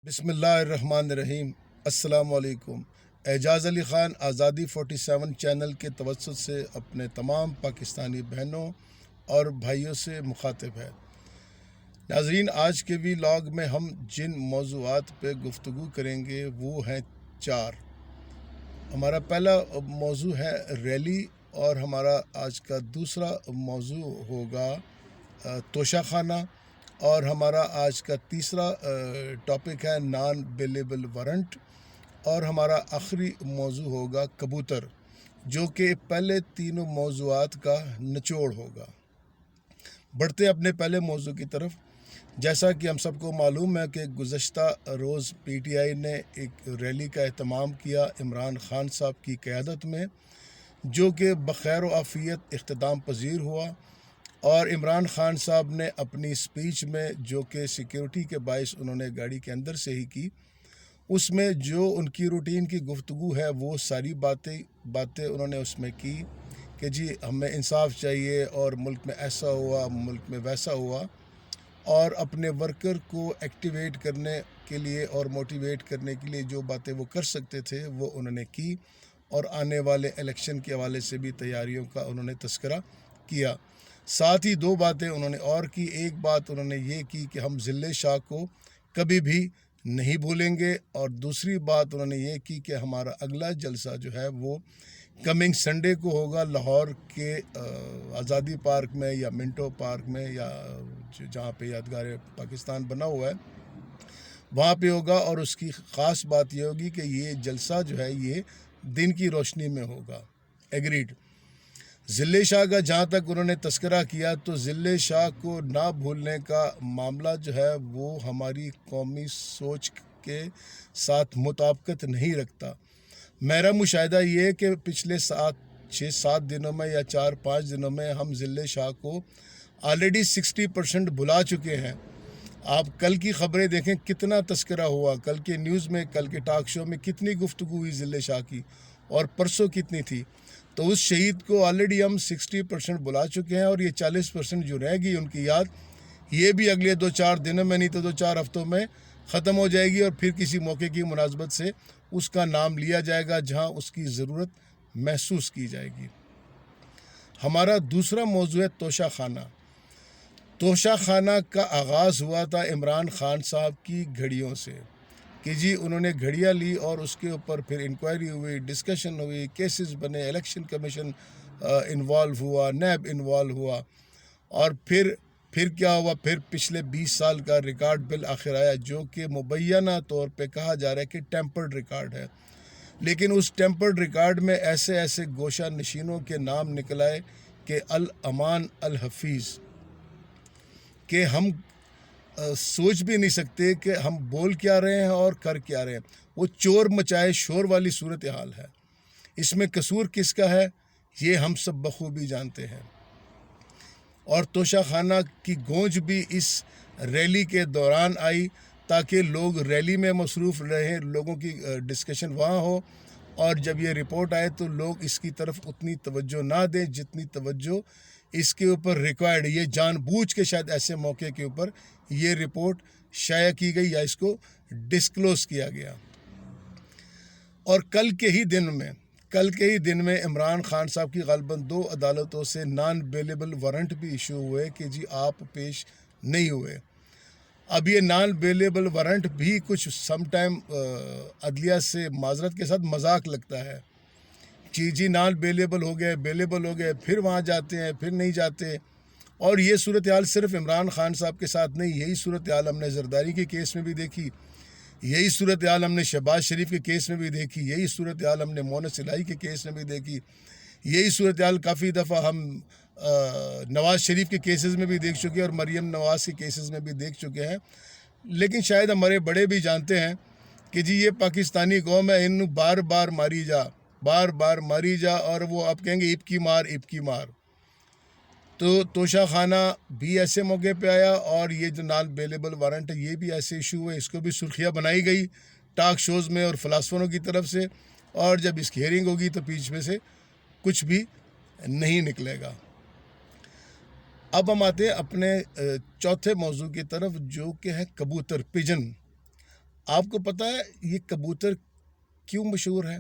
बिस्मिल्लाहिर्रहमानिर्रहीम। अस्सलाम वालेकुम। एजाज़ अली ख़ान आज़ादी 47 चैनल के तवज्जुह से अपने तमाम पाकिस्तानी बहनों और भाइयों से मुखातिब है। नाज़रीन, आज के व्लॉग में हम जिन मौज़ूआत पे गुफ्तगू करेंगे वो हैं 4। हमारा पहला मौज़ू है रैली और हमारा आज का दूसरा मौज़ू होगा तोशा खाना और हमारा आज का तीसरा टॉपिक है नॉन बेलेबल वारंट और हमारा आखिरी मौजू होगा कबूतर, जो कि पहले तीनों मौजूआत का निचोड़ होगा। बढ़ते अपने पहले मौजू की तरफ। जैसा कि हम सबको मालूम है कि गुज़श्ता रोज़ PTI ने एक रैली का एहतमाम किया इमरान खान साहब की क़यादत में, जो कि बख़ैर व आफ़ियत इख्तिताम पज़ीर हुआ। और इमरान खान साहब ने अपनी स्पीच में, जो कि सिक्योरिटी के बाइस उन्होंने गाड़ी के अंदर से ही की, उसमें जो उनकी रूटीन की गुफ्तगू है वो सारी बातें उन्होंने उसमें की कि जी हमें इंसाफ चाहिए और मुल्क में ऐसा हुआ, मुल्क में वैसा हुआ, और अपने वर्कर को एक्टिवेट करने के लिए और मोटिवेट करने के लिए जो बातें वो कर सकते थे वो उन्होंने की। और आने वाले इलेक्शन के हवाले से भी तैयारियों का उन्होंने तस्करा किया। साथ ही 2 बातें उन्होंने और की। एक बात उन्होंने ये की कि हम ज़िले शाह को कभी भी नहीं भूलेंगे, और दूसरी बात उन्होंने ये की कि हमारा अगला जलसा जो है वो कमिंग संडे को होगा लाहौर के आज़ादी पार्क में या मिंटो पार्क में, या जहाँ पे यादगार पाकिस्तान बना हुआ है वहाँ पे होगा। और उसकी ख़ास बात ये होगी कि ये जलसा जो है ये दिन की रोशनी में होगा। एग्रीड। ज़िले शाह का जहाँ तक उन्होंने तस्करा किया, तो ज़िले शाह को ना भूलने का मामला जो है वो हमारी कौमी सोच के साथ मुताबिकत नहीं रखता। मेरा मुशाहिदा ये है कि पिछले 6-7 दिनों में या 4-5 दिनों में हम ज़िले शाह को ऑलरेडी 60% भुला चुके हैं। आप कल की ख़बरें देखें, कितना तस्करा हुआ, कल के न्यूज़ में, कल के टॉक शो में कितनी गुफ्तगू हुई ज़िले शाह की, और परसों कितनी थी। तो उस शहीद को ऑलरेडी हम 60% बुला चुके हैं, और ये 40% जो रह गई उनकी याद, ये भी अगले 2-4 दिनों में नहीं तो 2-4 हफ्तों में ख़त्म हो जाएगी, और फिर किसी मौके की मुनासबत से उसका नाम लिया जाएगा जहां उसकी ज़रूरत महसूस की जाएगी। हमारा दूसरा मौजू है तोशा खाना। तोशा खाना का आगाज़ हुआ था इमरान खान साहब की घड़ियों से कि जी उन्होंने घड़ियाँ ली और उसके ऊपर फिर इंक्वायरी हुई, डिस्कशन हुई, केसेस बने, इलेक्शन कमीशन इन्वॉल्व हुआ, नैब इन्वॉल्व हुआ, और फिर क्या हुआ, फिर पिछले 20 साल का रिकॉर्ड बिल आखिर आया, जो कि मुबैना तौर पे कहा जा रहा है कि टेम्पर्ड रिकॉर्ड है। लेकिन उस टेम्पर्ड रिकॉर्ड में ऐसे ऐसे गोशा नशीनों के नाम निकल आए कि अल अमान अल हफीज़, कि हम सोच भी नहीं सकते कि हम बोल क्या रहे हैं और कर क्या रहे हैं। वो चोर मचाए शोर वाली सूरत हाल है। इसमें कसूर किसका है ये हम सब बखूबी जानते हैं। और तोशा खाना की गूंज भी इस रैली के दौरान आई, ताकि लोग रैली में मसरूफ़ रहें, लोगों की डिस्कशन वहाँ हो, और जब ये रिपोर्ट आए तो लोग इसकी तरफ उतनी तवज्जो ना दें जितनी तवज्जो इसके ऊपर रिक्वायर्ड। ये जानबूझ के शायद ऐसे मौके के ऊपर ये रिपोर्ट शाया की गई या इसको डिस्क्लोज़ किया गया। और कल के ही दिन में इमरान खान साहब की ग़ालिबन 2 अदालतों से नॉन बेलेबल वारंट भी इशू हुए कि जी आप पेश नहीं हुए। अब ये नॉन बेलेबल वारंट भी कुछ समटाइम अदलिया से माजरत के साथ मजाक लगता है कि जी नॉन बेलेबल हो गए, फिर वहाँ जाते हैं, फिर नहीं जाते। और ये सूरत हाल सिर्फ इमरान खान साहब के साथ नहीं, यही सूरत हाल हमने ज़रदारी के केस में भी देखी, यही सूरत हाल हमने शहबाज शरीफ के केस में भी देखी, यही सूरत हाल हमने मोहम्मद इलाही के केस में भी देखी, यही सूरत हाल काफ़ी दफ़ा हम नवाज़ शरीफ के केसेस में भी देख चुके हैं और मरीम नवाज़ के केसेस में भी देख चुके हैं। लेकिन शायद हमारे बड़े भी जानते हैं कि जी ये पाकिस्तानी कौम है, इन बार बार मारी जा, और वो आप कहेंगे इब की मार। तो तोशा खाना भी ऐसे मौके पे आया, और ये जो नॉन बेलेबल वारंट है ये भी ऐसे इशू हुए, इसको भी सुर्खियाँ बनाई गई टॉक शोज़ में और फ़िलासफ़रों की तरफ से, और जब इसकी हियरिंग होगी तो बीच में से कुछ भी नहीं निकलेगा। अब हम आते हैं अपने चौथे मौजू की तरफ, जो कि है कबूतर, पिजन। آپ کو پتہ ہے یہ کبوتر کیوں مشہور ہے؟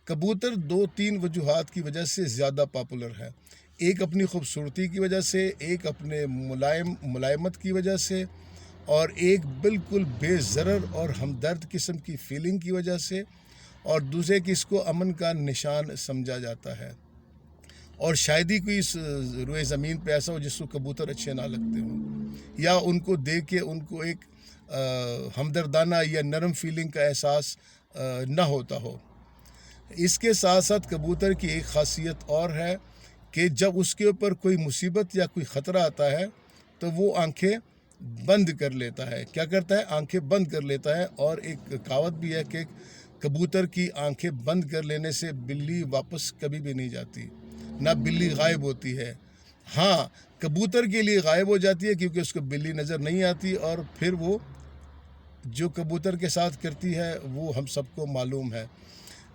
کبوتر 2-3 وجوہات کی وجہ سے زیادہ پاپولر ہے. ایک اپنی خوبصورتی کی وجہ سے، ایک اپنے ملائمت کی وجہ سے، اور ایک بالکل بے ضرر اور ہمدرد قسم کی فیلنگ کی وجہ سے، اور دوسرے کہ اس کو امن کا نشان سمجھا جاتا ہے. اور شاید ہی کوئی اس روئے زمین پہ ایسا ہو جس کو کبوتر اچھے نہ لگتے ہوں، یا ان کو دیکھ کے ان کو ایک ہمدردانہ یا نرم فیلنگ کا احساس نہ ہوتا ہو. اس کے ساتھ ساتھ کبوتر کی ایک خاصیت اور ہے کہ جب اس کے اوپر کوئی مصیبت یا کوئی خطرہ آتا ہے تو وہ آنکھیں بند کر لیتا ہے. کیا کرتا ہے؟ آنکھیں بند کر لیتا ہے. اور ایک کہاوت بھی ہے کہ کبوتر کی آنکھیں بند کر لینے سے بلی واپس کبھی بھی نہیں جاتی، نہ بلی غائب ہوتی ہے. ہاں، کبوتر کے لیے غائب ہو جاتی ہے کیونکہ اس کو بلی نظر نہیں آتی، اور پھر وہ جو کبوتر کے ساتھ کرتی ہے وہ ہم سب کو معلوم ہے.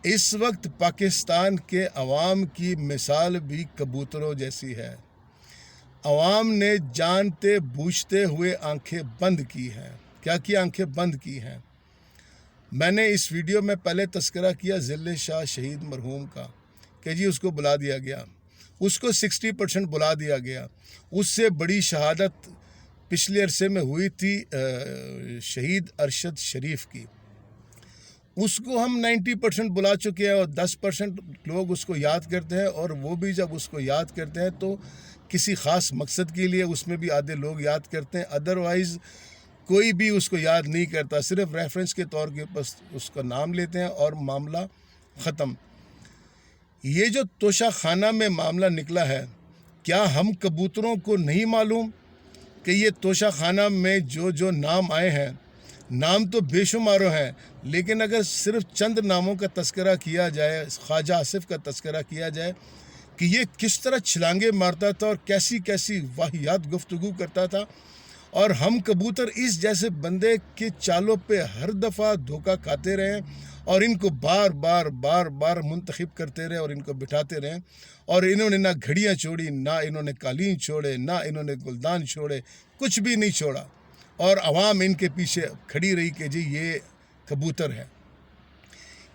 اس وقت پاکستان کے عوام کی مثال بھی کبوتروں جیسی ہے. عوام نے جانتے بوجھتے ہوئے آنکھیں بند کی ہیں. کیا کی؟ آنکھیں بند کی ہیں. میں نے اس ویڈیو میں پہلے تذکرہ کیا ذل شاہ شہید مرحوم کا کہ جی اس کو بلا دیا گیا، اس کو 60% بلا دیا گیا. اس سے بڑی شہادت پچھلے عرصے میں ہوئی تھی شہید ارشد شریف کی. اس کو ہم 90% بلا چکے ہیں، اور 10% لوگ اس کو یاد کرتے ہیں، اور وہ بھی جب اس کو یاد کرتے ہیں تو کسی خاص مقصد کے لیے اس میں بھی آدھے لوگ یاد کرتے ہیں. ادروائز کوئی بھی اس کو یاد نہیں کرتا، صرف ریفرنس کے طور کے بس اس کا نام لیتے ہیں اور معاملہ ختم. یہ جو توشہ خانہ میں معاملہ نکلا ہے، کیا ہم کبوتروں کو نہیں معلوم کہ یہ توشہ خانہ میں جو نام آئے ہیں، نام تو بے شماروں ہیں، لیکن اگر صرف چند ناموں کا تذکرہ کیا جائے، خواجہ آصف کا تذکرہ کیا جائے کہ یہ کس طرح چھلانگے مارتا تھا اور کیسی کیسی واہیات گفتگو کرتا تھا، اور ہم کبوتر اس جیسے بندے کے چالوں پہ ہر دفعہ دھوکہ کھاتے رہے، اور ان کو بار بار منتخب کرتے رہے اور ان کو بٹھاتے رہے. اور انہوں نے نہ گھڑیاں چھوڑی، نہ انہوں نے قالین چھوڑے، نہ انہوں نے گلدان چھوڑے، کچھ بھی نہیں چھوڑا. اور عوام ان کے پیچھے کھڑی رہی کہ جی یہ کبوتر ہے.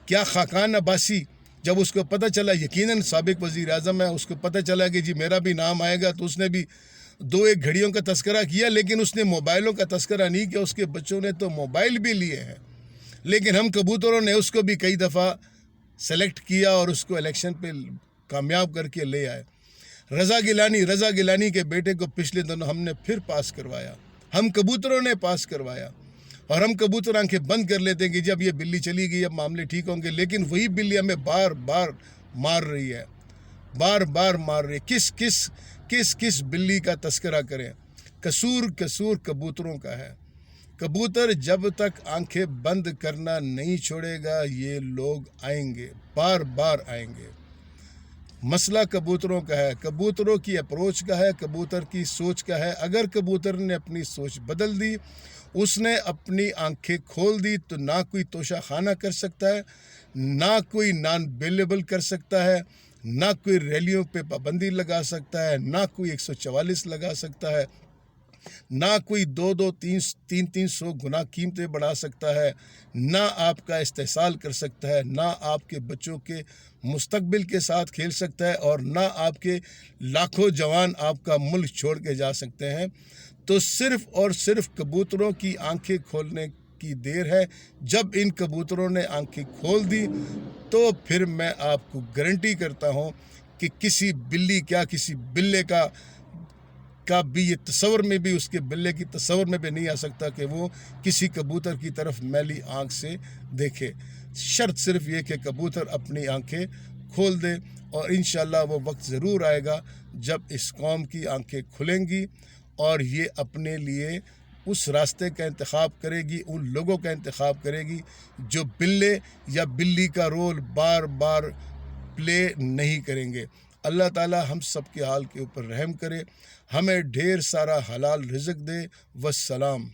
کیا خاقان عباسی جب اس کو پتہ چلا، یقیناً سابق وزیر اعظم ہے، اس کو پتہ چلا کہ جی میرا بھی نام آئے گا، تو اس نے بھی 2-1 گھڑیوں کا تذکرہ کیا، لیکن اس نے موبائلوں کا تذکرہ نہیں کیا. اس کے بچوں نے تو موبائل بھی لیے ہیں، لیکن ہم کبوتروں نے اس کو بھی کئی دفعہ سلیکٹ کیا اور اس کو الیکشن پہ کامیاب کر کے لے آئے. رضا گیلانی کے بیٹے کو پچھلے دنوں ہم نے پھر پاس کروایا، ہم کبوتروں نے پاس کروایا. اور ہم کبوتر آنکھیں بند کر لیتے ہیں کہ جب یہ بلی چلی گئی اب معاملے ٹھیک ہوں گے، لیکن وہی بلی ہمیں بار مار رہی ہے، بار مار رہی ہے. کس بلی کا تذکرہ کریں؟ قصور کبوتروں کا ہے. کبوتر جب تک آنکھیں بند کرنا نہیں چھوڑے گا یہ لوگ آئیں گے، بار آئیں گے. مسئلہ کبوتروں کا ہے، کبوتروں کی اپروچ کا ہے، کبوتر کی سوچ کا ہے. اگر کبوتر نے اپنی سوچ بدل دی، اس نے اپنی آنکھیں کھول دی، تو نہ کوئی توشہ خانہ کر سکتا ہے، نہ کوئی نان بیلیبل کر سکتا ہے، نہ کوئی ریلیوں پہ پابندی لگا سکتا ہے، نہ کوئی 144 لگا سکتا ہے، نہ کوئی 200-300 گنا قیمتیں بڑھا سکتا ہے، نہ آپ کا استحصال کر سکتا ہے، نہ آپ کے بچوں کے مستقبل کے ساتھ کھیل سکتا ہے، اور نہ آپ کے لاکھوں جوان آپ کا ملک چھوڑ کے جا سکتے ہیں. تو صرف اور صرف کبوتروں کی آنکھیں کھولنے کی دیر ہے. جب ان کبوتروں نے آنکھیں کھول دی تو پھر میں آپ کو گارنٹی کرتا ہوں کہ کسی بلے کا بھی یہ تصور میں بھی، اس کے بلے کی تصور میں بھی نہیں آ سکتا کہ وہ کسی کبوتر کی طرف میلی آنکھ سے دیکھے. شرط صرف یہ کہ کبوتر اپنی آنکھیں کھول دے، اور انشاءاللہ وہ وقت ضرور آئے گا جب اس قوم کی آنکھیں کھلیں گی اور یہ اپنے لیے اس راستے کا انتخاب کرے گی، ان لوگوں کا انتخاب کرے گی جو بلے یا بلی کا رول بار پلے نہیں کریں گے. اللہ تعالی ہم سب کے حال کے اوپر رحم کرے، ہمیں ڈھیر سارا حلال رزق دے. والسلام.